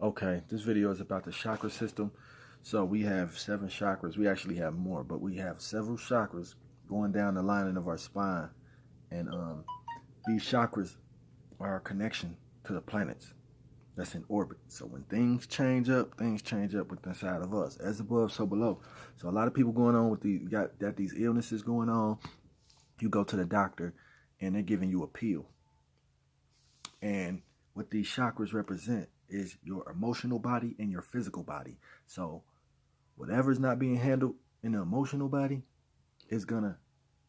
Okay, this video is about the chakra system. So we have 7 chakras. We actually have more, but we have several chakras going down the lining of our spine. And these chakras are our connection to the planets that's in orbit. So when things change up with inside of us. As above, so below. So a lot of people going on with these illnesses going on. You go to the doctor and they're giving you a pill. And what these chakras represent is your emotional body and your physical body. So whatever's not being handled in the emotional body is going to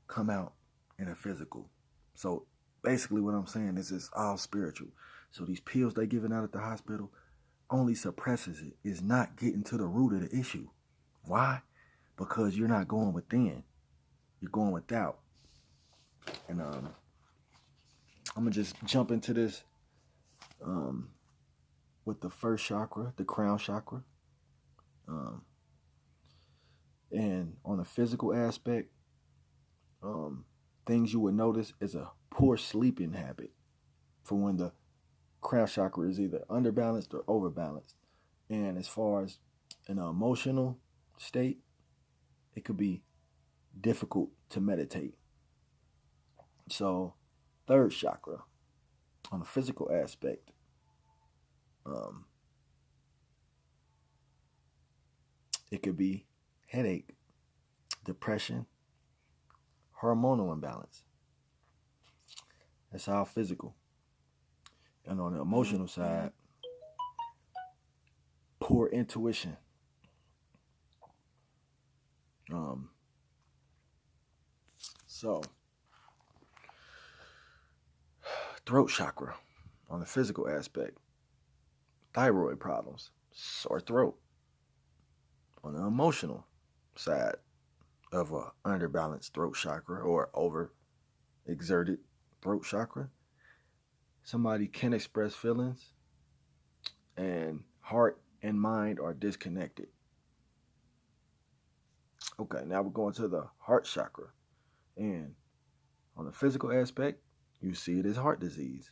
come out in a physical. So basically what I'm saying is it's all spiritual. So these pills they giving out at the hospital only suppresses it. It's not getting to the root of the issue. Why? Because you're not going within. You're going without. And I'm going to just jump into this with the first chakra, the crown chakra. And on a physical aspect, things you would notice is a poor sleeping habit for when the crown chakra is either underbalanced or overbalanced. And as far as an emotional state, it could be difficult to meditate. So, third chakra, on a physical aspect, it could be headache, depression, hormonal imbalance. That's all physical. And on the emotional side, poor intuition. So, throat chakra, on the physical aspect, thyroid problems, sore throat. On the emotional side of a underbalanced throat chakra or over-exerted throat chakra, somebody can express feelings and heart and mind are disconnected. Okay, now we're going to the heart chakra. And on the physical aspect, you see it as heart disease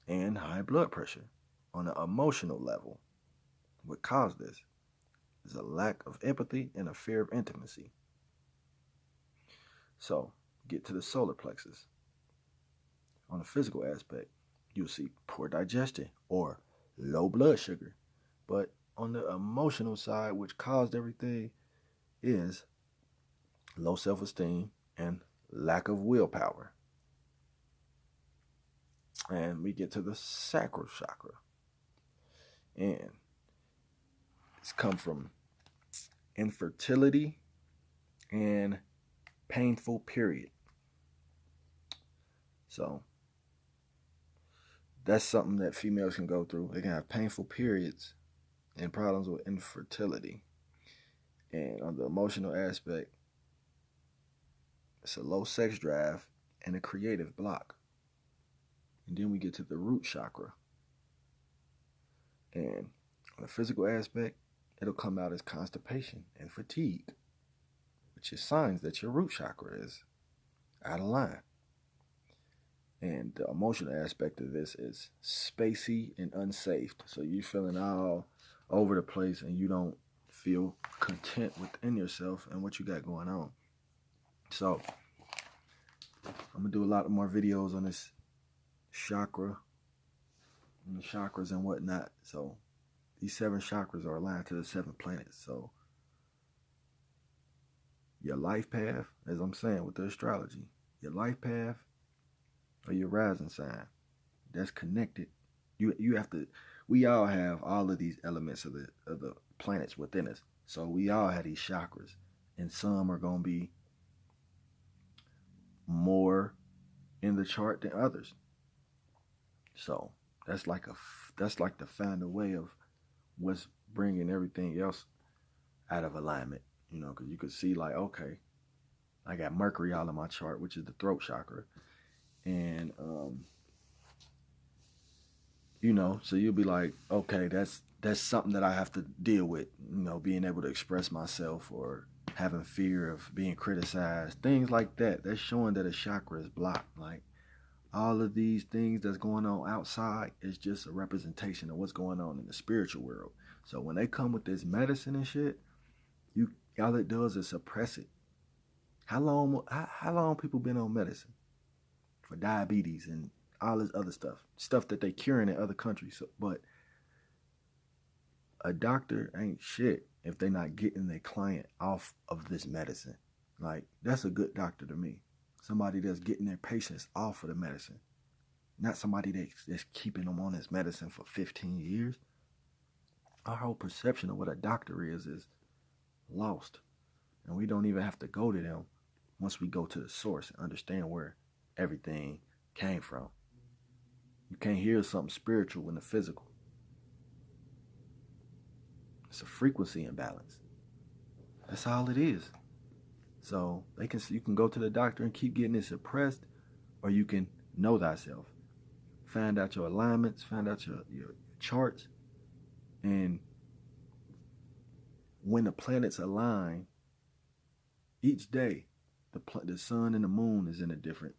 and high blood pressure. On the emotional level, what caused this is a lack of empathy and a fear of intimacy. So, get to the solar plexus. On the physical aspect, you'll see poor digestion or low blood sugar. But on the emotional side, which caused everything, is low self-esteem and lack of willpower. And we get to the sacral chakra. And it's come from infertility and painful period. So that's something that females can go through. They can have painful periods and problems with infertility. And on the emotional aspect, it's a low sex drive and a creative block. And then we get to the root chakra. And on the physical aspect, it'll come out as constipation and fatigue, which is signs that your root chakra is out of line. And the emotional aspect of this is spacey and unsafe. So you're feeling all over the place and you don't feel content within yourself and what you got going on. So I'm going to do a lot more videos on this chakra and the chakras and whatnot. So these 7 chakras are aligned to the 7 planets. So your life path, as I'm saying with the astrology, your life path or your rising sign, that's connected. You have to. We all have all of these elements of the planets within us. So we all have these chakras, and some are gonna be more in the chart than others. So that's like to find a way of what's bringing everything else out of alignment. You know, because you could see like, okay, I got Mercury all in my chart, which is the throat chakra. And, you know, so you'll be like, okay, that's something that I have to deal with, you know, being able to express myself or having fear of being criticized, things like that. That's showing that a chakra is blocked. Like, All of these things that's going on outside is just a representation of what's going on in the spiritual world. So when they come with this medicine and shit, you all it does is suppress it. How long people been on medicine for diabetes and all this other stuff that they curing in other countries? So, but a doctor ain't shit if they not getting their client off of this medicine. Like, that's a good doctor to me. Somebody that's getting their patients off of the medicine. Not somebody that's keeping them on this medicine for 15 years. Our whole perception of what a doctor is lost. And we don't even have to go to them once we go to the source and understand where everything came from. You can't hear something spiritual in the physical. It's a frequency imbalance. That's all it is. So you can go to the doctor and keep getting it suppressed, or you can know thyself. Find out your alignments, find out your charts, and when the planets align, each day, the sun and the moon is in a different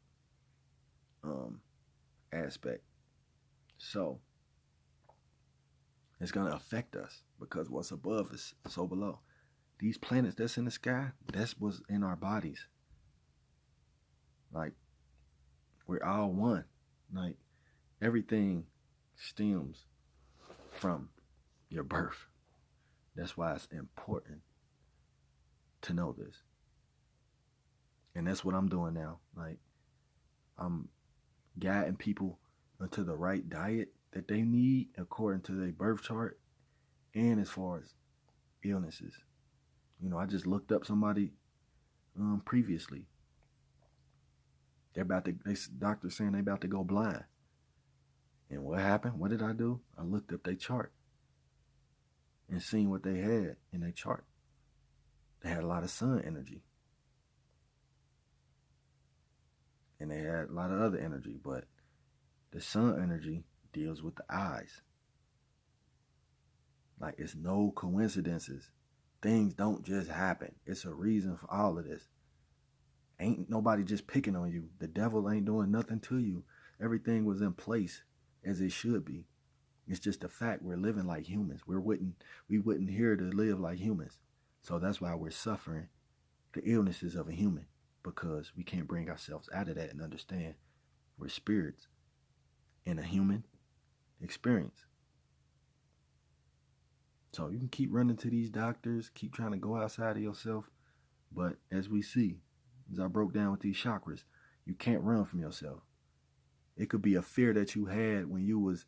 aspect. So it's gonna affect us because what's above is so below. These planets that's in the sky, that's what's in our bodies. Like, we're all one. Like, everything stems from your birth. That's why it's important to know this. And that's what I'm doing now. Like, I'm guiding people into the right diet that they need according to their birth chart and as far as illnesses. I just looked up somebody previously. Doctor's saying they're about to go blind. And what happened? What did I do? I looked up their chart and seen what they had in their chart. They had a lot of sun energy. And they had a lot of other energy, but the sun energy deals with the eyes. Like, it's no coincidences. Things don't just happen. It's a reason for all of this. Ain't nobody just picking on you. The devil ain't doing nothing to you. Everything was in place as it should be. It's just a fact we're living like humans. We wouldn't here to live like humans. So that's why we're suffering the illnesses of a human, because we can't bring ourselves out of that and understand we're spirits in a human experience. So you can keep running to these doctors, keep trying to go outside of yourself. But as we see, as I broke down with these chakras, you can't run from yourself. It could be a fear that you had when you was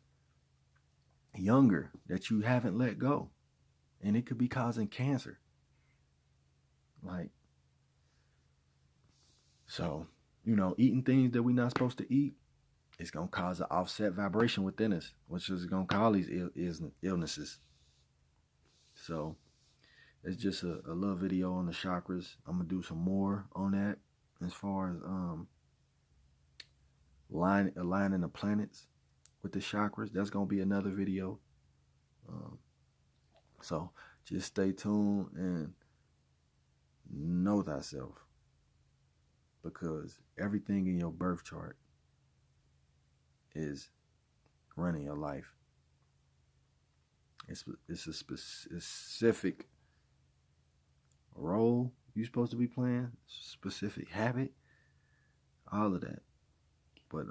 younger that you haven't let go. And it could be causing cancer. Eating things that we're not supposed to eat, it's going to cause an offset vibration within us, which is going to cause these illnesses. So it's just a little video on the chakras. I'm going to do some more on that as far as aligning the planets with the chakras. That's going to be another video. So just stay tuned and know thyself, because everything in your birth chart is running your life. It's a specific role you're supposed to be playing, specific habit, all of that. But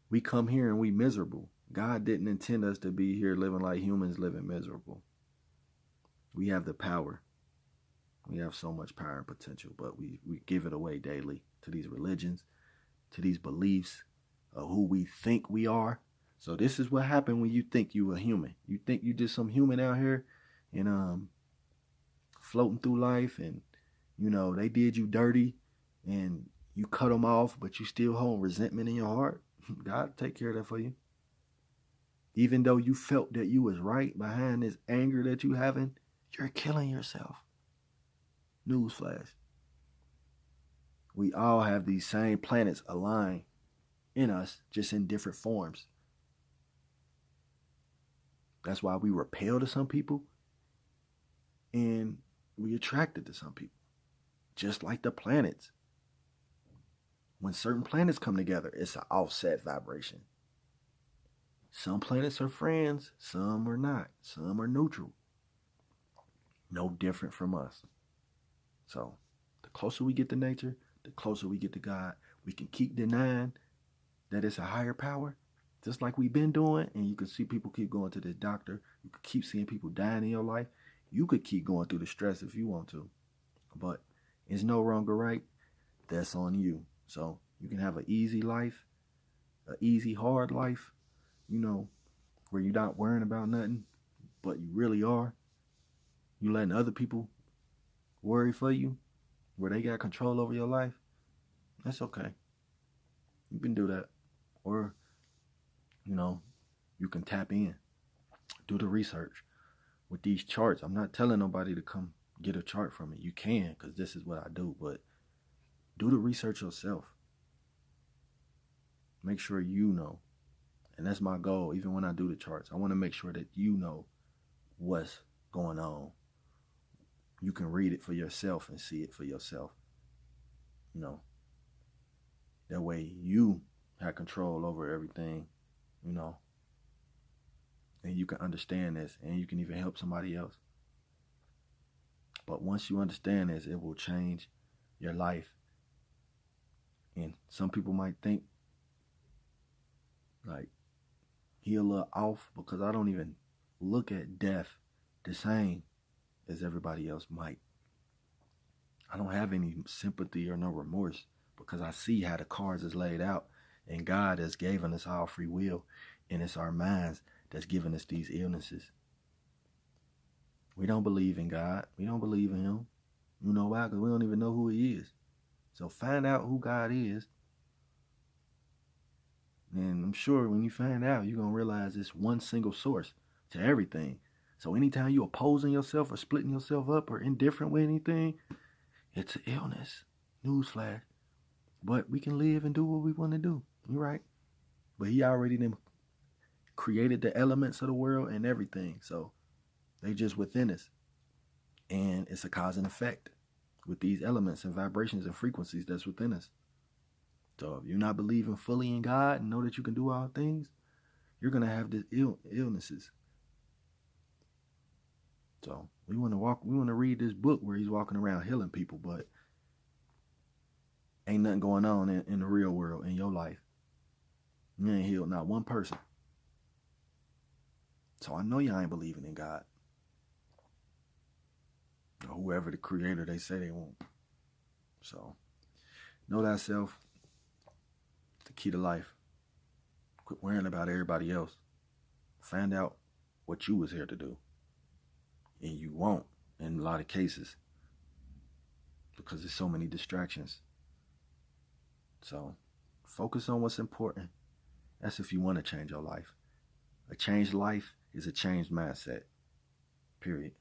we come here and we miserable. God didn't intend us to be here living like humans, living miserable. We have the power. We have so much power and potential, but we give it away daily to these religions, to these beliefs of who we think we are. So this is what happened when you think you a human. You think you just some human out here and floating through life, and they did you dirty and you cut them off, but you still hold resentment in your heart. God take care of that for you. Even though you felt that you was right behind this anger that you having, you're killing yourself. Newsflash. We all have these same planets aligned in us, just in different forms. That's why we repel to some people and we attracted to some people. Just like the planets. when certain planets come together, it's an offset vibration. Some planets are friends, some are not, some are neutral. No different from us. So the closer we get to nature, the closer we get to God. We can keep denying that it's a higher power, just like we've been doing, and you can see people keep going to the doctor. You could keep seeing people dying in your life. You could keep going through the stress if you want to. But it's no wrong or right. That's on you. So you can have an easy life, an easy, hard life, where you're not worrying about nothing, but you really are. You letting other people worry for you, where they got control over your life. That's okay. You can do that. Or, you can tap in, do the research with these charts. I'm not telling nobody to come get a chart from me. You can, because this is what I do, but do the research yourself. Make sure you know. And that's my goal. Even when I do the charts, I want to make sure that you know what's going on. You can read it for yourself and see it for yourself. That way you have control over everything, and you can understand this, and you can even help somebody else. But once you understand this, it will change your life. And some people might think like he a little off, because I don't even look at death the same as everybody else might. I don't have any sympathy or no remorse, because I see how the cards is laid out, and God has given us all free will, and it's our minds that's giving us these illnesses. We don't believe in God. We don't believe in him. You know why? Because we don't even know who he is. So find out who God is. And I'm sure when you find out, you're going to realize it's one single source to everything. So anytime you're opposing yourself or splitting yourself up or indifferent with anything, it's an illness. Newsflash. But we can live and do what we want to do. You're right. But he already created the elements of the world and everything. So they just within us. And it's a cause and effect with these elements and vibrations and frequencies that's within us. So if you're not believing fully in God and know that you can do all things, you're going to have these illnesses. So we want to read this book where he's walking around healing people, but ain't nothing going on in the real world in your life. You ain't healed not one person. So I know y'all ain't believing in God. Or whoever the creator they say they want. So know thyself. The key to life. Quit worrying about everybody else. Find out what you was here to do. And you won't in a lot of cases, because there's so many distractions. So focus on what's important. That's if you want to change your life. A changed life is a changed mindset. Period.